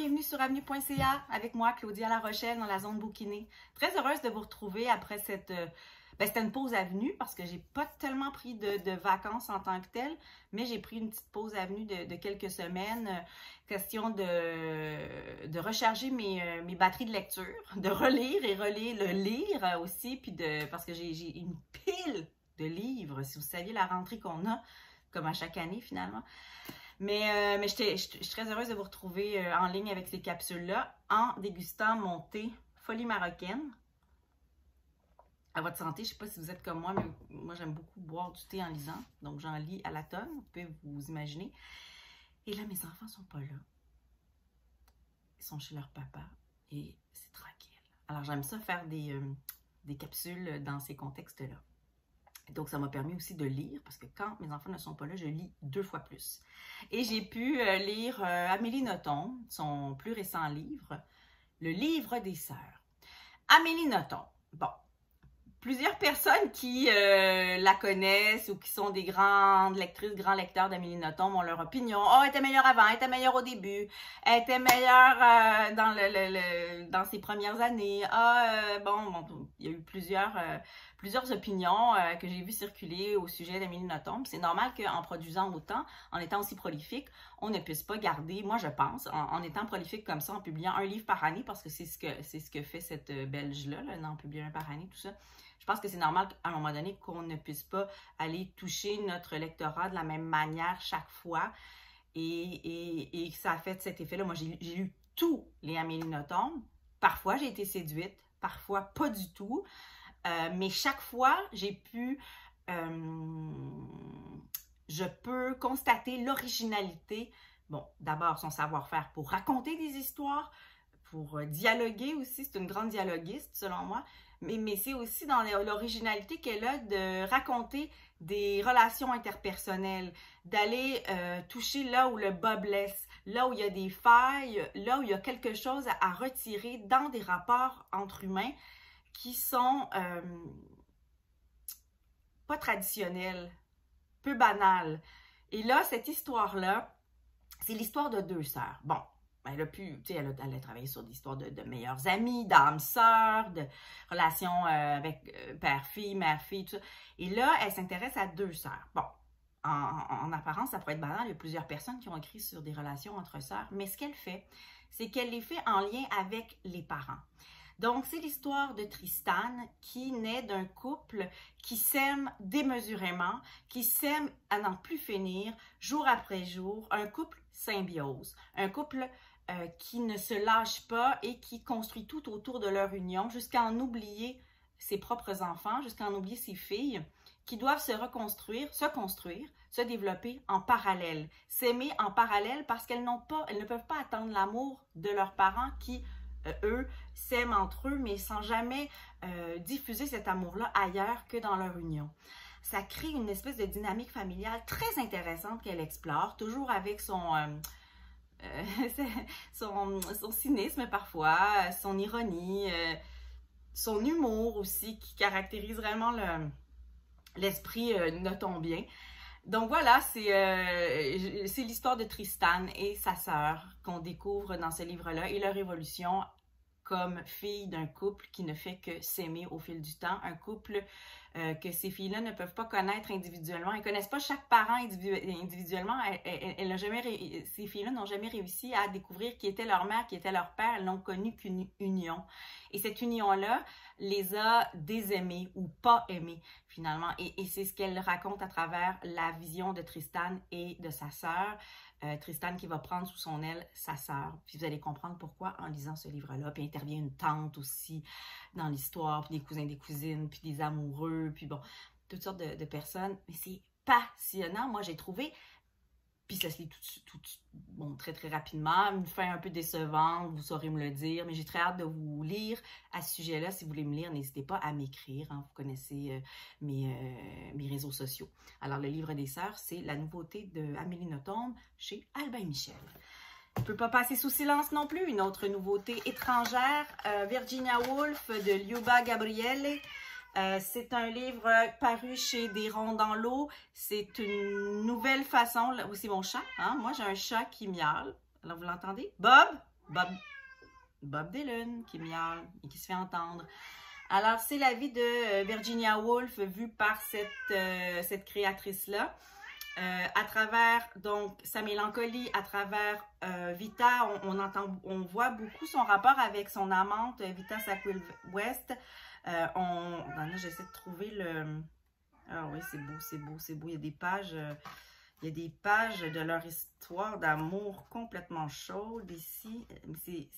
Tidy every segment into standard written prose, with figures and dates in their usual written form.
bienvenue sur avenue.ca avec moi, Claudia La Rochelle, dans la zone bouquinée. Très heureuse de vous retrouver après cette... c'était une pause Avenue parce que j'ai pas tellement pris de vacances en tant que telle, mais j'ai pris une petite pause Avenue de quelques semaines. Question de recharger mes batteries de lecture, de relire et relire, le lire aussi, puis parce que j'ai une pile de livres, si vous saviez la rentrée qu'on a, comme à chaque année finalement. Mais je suis très heureuse de vous retrouver en ligne avec ces capsules-là en dégustant mon thé Folie Marocaine. À votre santé, je ne sais pas si vous êtes comme moi, mais moi j'aime beaucoup boire du thé en lisant. Donc j'en lis à la tonne, vous pouvez vous imaginer. Et là, mes enfants ne sont pas là. Ils sont chez leur papa et c'est tranquille. Alors j'aime ça faire des capsules dans ces contextes-là. Donc, ça m'a permis aussi de lire, parce que quand mes enfants ne sont pas là, je lis 2 fois plus. Et j'ai pu lire Amélie Nothomb, son plus récent livre, Le livre des sœurs. Amélie Nothomb, bon, plusieurs personnes qui la connaissent ou qui sont des grandes lectrices, grands lecteurs d'Amélie Nothomb ont leur opinion. Oh, elle était meilleure avant, elle était meilleure au début, elle était meilleure dans ses premières années. Bon, il y a eu plusieurs opinions que j'ai vues circuler au sujet d'Amélie Nothomb. C'est normal qu'en produisant autant, en étant aussi prolifique, on ne puisse pas garder, moi je pense, en étant prolifique comme ça, en publiant un livre par année, parce que c'est ce que fait cette Belge-là, d'en publier un par année, tout ça. Je pense que c'est normal qu'à un moment donné, qu'on ne puisse pas aller toucher notre lectorat de la même manière chaque fois. Et ça a fait cet effet-là. Moi, j'ai lu tous les Amélie Nothomb. Parfois, j'ai été séduite, parfois pas du tout. Mais chaque fois, je peux constater l'originalité. Bon, d'abord, son savoir-faire pour raconter des histoires, pour dialoguer aussi. C'est une grande dialoguiste, selon moi. Mais c'est aussi dans l'originalité qu'elle a de raconter des relations interpersonnelles, d'aller toucher là où le bas blesse, là où il y a des failles, là où il y a quelque chose à retirer dans des rapports entre humains qui sont pas traditionnels, peu banals. Et là, cette histoire-là, c'est l'histoire de 2 sœurs. Bon, elle a travaillé sur des histoires de meilleures amies, d'âmes sœurs, de relations avec père-fille, mère-fille, tout ça. Et là, elle s'intéresse à 2 sœurs. Bon, en apparence, ça pourrait être banal. Il y a plusieurs personnes qui ont écrit sur des relations entre sœurs. Mais ce qu'elle fait, c'est qu'elle les fait en lien avec les parents. Donc, c'est l'histoire de Tristan qui naît d'un couple qui s'aime démesurément, qui s'aime à n'en plus finir, jour après jour, un couple symbiose, un couple qui ne se lâche pas et qui construit tout autour de leur union jusqu'à en oublier ses propres enfants, jusqu'à en oublier ses filles, qui doivent se reconstruire, se construire, se développer en parallèle, s'aimer en parallèle parce qu'elles ne peuvent pas attendre l'amour de leurs parents qui eux s'aiment entre eux, mais sans jamais diffuser cet amour-là ailleurs que dans leur union. Ça crée une espèce de dynamique familiale très intéressante qu'elle explore, toujours avec son cynisme parfois, son ironie, son humour aussi, qui caractérise vraiment l'esprit nothombien. Donc voilà, c'est l'histoire de Tristan et sa sœur qu'on découvre dans ce livre-là et leur évolution comme fille d'un couple qui ne fait que s'aimer au fil du temps, un couple que ces filles-là ne peuvent pas connaître individuellement. Elles ne connaissent pas chaque parent individuellement. Ces filles-là n'ont jamais réussi à découvrir qui était leur mère, qui était leur père. Elles n'ont connu qu'une union. Et cette union-là les a désaimées ou pas aimées, finalement. Et c'est ce qu'elle raconte à travers la vision de Tristan et de sa sœur. Tristan qui va prendre sous son aile sa sœur. Puis vous allez comprendre pourquoi en lisant ce livre-là. Puis intervient une tante aussi dans l'histoire, puis des cousins, des cousines, puis des amoureux, puis bon, toutes sortes de personnes. Mais c'est passionnant. Moi, j'ai trouvé, puis ça se lit bon, très très rapidement, une fin un peu décevante, vous saurez me le dire, mais j'ai très hâte de vous lire à ce sujet-là. Si vous voulez me lire, n'hésitez pas à m'écrire, hein. Vous connaissez mes réseaux sociaux. Alors, le livre des sœurs, c'est la nouveauté de Amélie Nothomb chez Albin Michel. On ne peut pas passer sous silence non plus, une autre nouveauté étrangère, Virginia Woolf de Liuba Gabriele. C'est un livre paru chez Des Ronds dans l'eau. C'est une nouvelle façon, là aussi mon chat, hein? Moi j'ai un chat qui miaule, alors vous l'entendez? Bob, Bob Dylan qui miaule et qui se fait entendre. Alors, c'est la vie de Virginia Woolf vue par cette créatrice-là. À travers donc sa mélancolie, à travers Vita, on voit beaucoup son rapport avec son amante Vita Sackville-West. J'essaie de trouver le... Ah oui, c'est beau, c'est beau, c'est beau. Il y a des pages de leur histoire d'amour complètement chaude ici.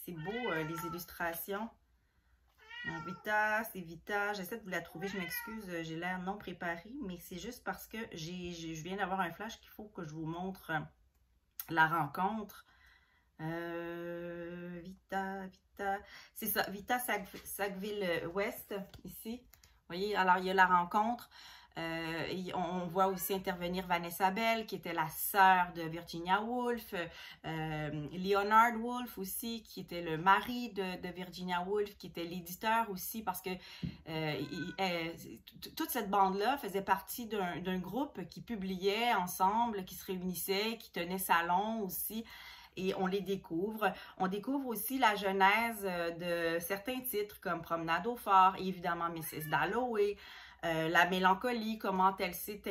C'est beau, les illustrations. Donc, Vita, c'est Vita. J'essaie de vous la trouver, je m'excuse, j'ai l'air non préparée, mais c'est juste parce que je viens d'avoir un flash qu'il faut que je vous montre la rencontre. Vita, c'est ça, Vita Sackville-West, ici. Vous voyez, alors il y a la rencontre. On voit aussi intervenir Vanessa Bell, qui était la sœur de Virginia Woolf, Leonard Woolf aussi, qui était le mari de Virginia Woolf, qui était l'éditeur aussi, parce que toute cette bande-là faisait partie d'un groupe qui publiait ensemble, qui se réunissait, qui tenait salon aussi. Et on les découvre. On découvre aussi la genèse de certains titres comme Promenade au phare, et évidemment Mrs. Dalloway, la mélancolie, comment elle s'est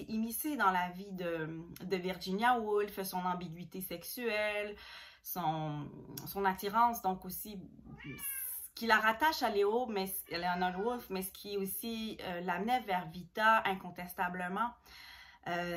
immiscée dans la vie de Virginia Woolf, son ambiguïté sexuelle, son attirance, donc aussi ce qui la rattache à Leonard Woolf, mais ce qui aussi l'amenait vers Vita incontestablement.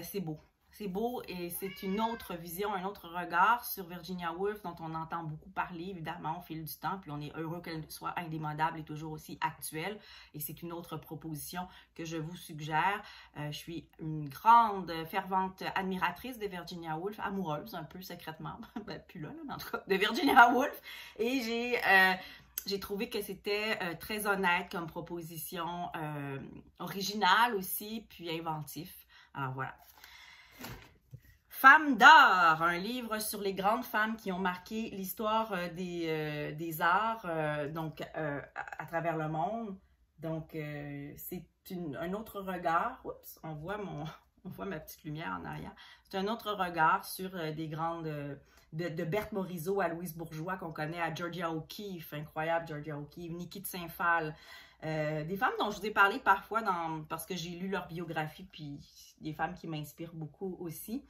C'est beau. C'est beau et c'est une autre vision, un autre regard sur Virginia Woolf dont on entend beaucoup parler, évidemment, au fil du temps. Puis on est heureux qu'elle soit indémodable et toujours aussi actuelle. Et c'est une autre proposition que je vous suggère. Je suis une grande, fervente admiratrice de Virginia Woolf, amoureuse un peu secrètement, ben, plus là, mais en tout cas, de Virginia Woolf. Et j'ai trouvé que c'était très honnête comme proposition, originale aussi, puis inventif. Alors voilà. Femmes d'art, un livre sur les grandes femmes qui ont marqué l'histoire des arts à travers le monde. Donc, c'est un autre regard. Oups, on voit ma petite lumière en arrière. C'est un autre regard sur des grandes... de Berthe Morisot à Louise Bourgeois qu'on connaît, à Georgia O'Keeffe, incroyable Georgia O'Keeffe, Niki de Saint-Phal. Des femmes dont je vous ai parlé parfois parce que j'ai lu leur biographie, puis des femmes qui m'inspirent beaucoup aussi.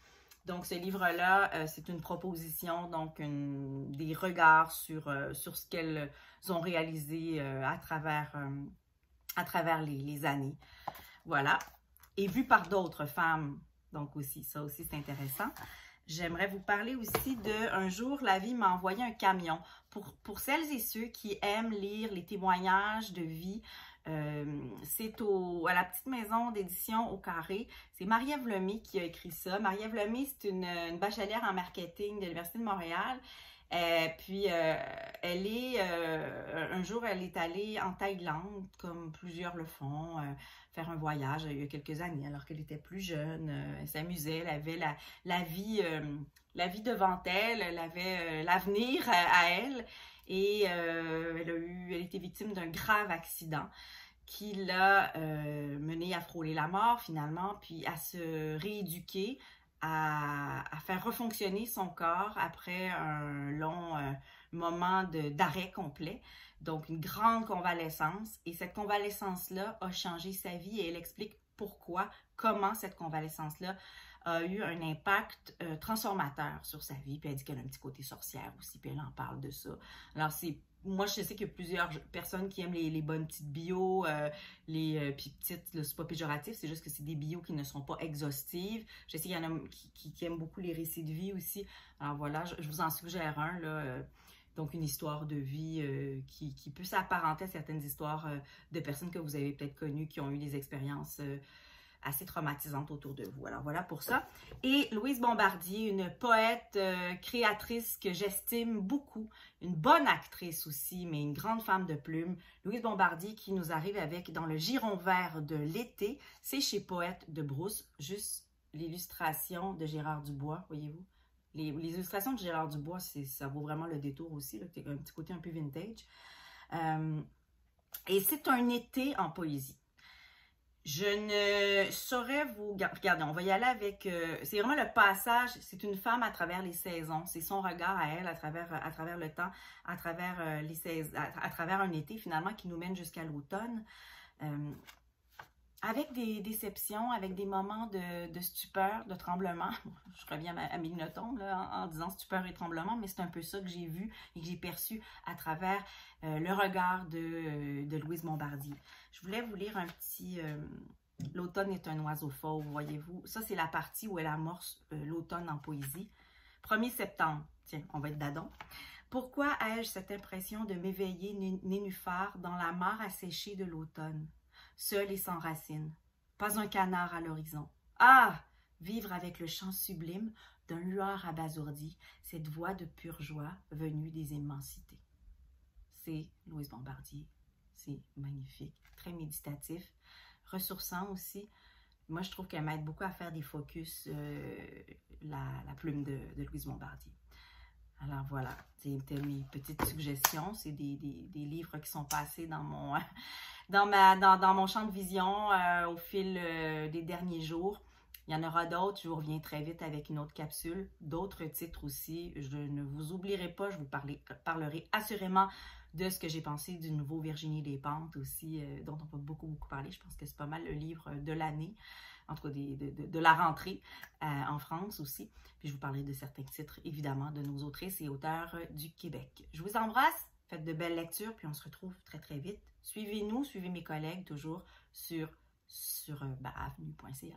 Donc, ce livre-là, c'est une proposition, donc des regards sur ce qu'elles ont réalisé à travers les années. Voilà. Et vu par d'autres femmes, donc aussi, ça aussi c'est intéressant. J'aimerais vous parler aussi de « Un jour, la vie m'a envoyé un camion ». Pour celles et ceux qui aiment lire les témoignages de vie, c'est à la petite maison d'édition au Carré. C'est Marie-Ève Lemay qui a écrit ça. Marie-Ève Lemay, c'est une bachelière en marketing de l'Université de Montréal. Puis, un jour, elle est allée en Thaïlande, comme plusieurs le font, faire un voyage il y a quelques années, alors qu'elle était plus jeune. Elle s'amusait, elle avait la vie devant elle, elle avait l'avenir à elle. Et elle était victime d'un grave accident qui l'a menée à frôler la mort finalement, puis à se rééduquer, à faire refonctionner son corps après un long moment d'arrêt complet. Donc, une grande convalescence. Et cette convalescence-là a changé sa vie et elle explique comment cette convalescence-là a eu un impact transformateur sur sa vie. Puis elle dit qu'elle a un petit côté sorcière aussi, puis elle en parle de ça. Alors, moi, je sais qu'il y a plusieurs personnes qui aiment les bonnes petites bios, puis petites, c'est pas péjoratif, c'est juste que c'est des bios qui ne sont pas exhaustives. Je sais qu'il y en a qui aiment beaucoup les récits de vie aussi. Alors voilà, je vous en suggère un, là. Donc, une histoire de vie qui peut s'apparenter à certaines histoires de personnes que vous avez peut-être connues, qui ont eu des expériences assez traumatisantes autour de vous. Alors, voilà pour ça. Et Louise Bombardier, une poète, créatrice que j'estime beaucoup, une bonne actrice aussi, mais une grande femme de plume. Louise Bombardier qui nous arrive avec Dans le giron vert de l'été. C'est chez Poète de Brousse, juste l'illustration de Gérard Dubois, voyez-vous. Les illustrations de Gérard Dubois, ça vaut vraiment le détour aussi, là, un petit côté un peu vintage. Et c'est un été en poésie. Je ne saurais vous... Regardez, on va y aller avec... c'est vraiment le passage. C'est une femme à travers les saisons. C'est son regard à elle à travers le temps, à travers les saisons, à travers un été finalement qui nous mène jusqu'à l'automne. Avec des déceptions, avec des moments de stupeur, de tremblement. Je reviens à mes notons là, en disant stupeur et tremblement, mais c'est un peu ça que j'ai vu et que j'ai perçu à travers le regard de Louise Bombardier. Je voulais vous lire un petit... L'automne est un oiseau fauve, voyez-vous. Ça, c'est la partie où elle amorce l'automne en poésie. 1er septembre, tiens, on va être dadon. Pourquoi ai-je cette impression de m'éveiller nénuphar dans la mare asséchée de l'automne? Seul et sans racines, pas un canard à l'horizon. Ah! Vivre avec le chant sublime d'un lueur abasourdi, cette voix de pure joie venue des immensités. C'est Louise Bombardier. C'est magnifique, très méditatif, ressourçant aussi. Moi, je trouve qu'elle m'aide beaucoup à faire des focus, la plume de Louise Bombardier. Alors voilà, c'était mes petites suggestions. C'est des livres qui sont passés dans mon... dans mon champ de vision au fil des derniers jours. Il y en aura d'autres, je vous reviens très vite avec une autre capsule, d'autres titres aussi. Je ne vous oublierai pas, je vous parlerai assurément de ce que j'ai pensé du nouveau Virginie Despentes aussi, dont on va beaucoup parler. Je pense que c'est pas mal le livre de l'année, entre de la rentrée en France aussi. Puis je vous parlerai de certains titres, évidemment, de nos autrices et auteurs du Québec. Je vous embrasse, faites de belles lectures, puis on se retrouve très vite. Suivez-nous, suivez mes collègues toujours sur avenue.ca.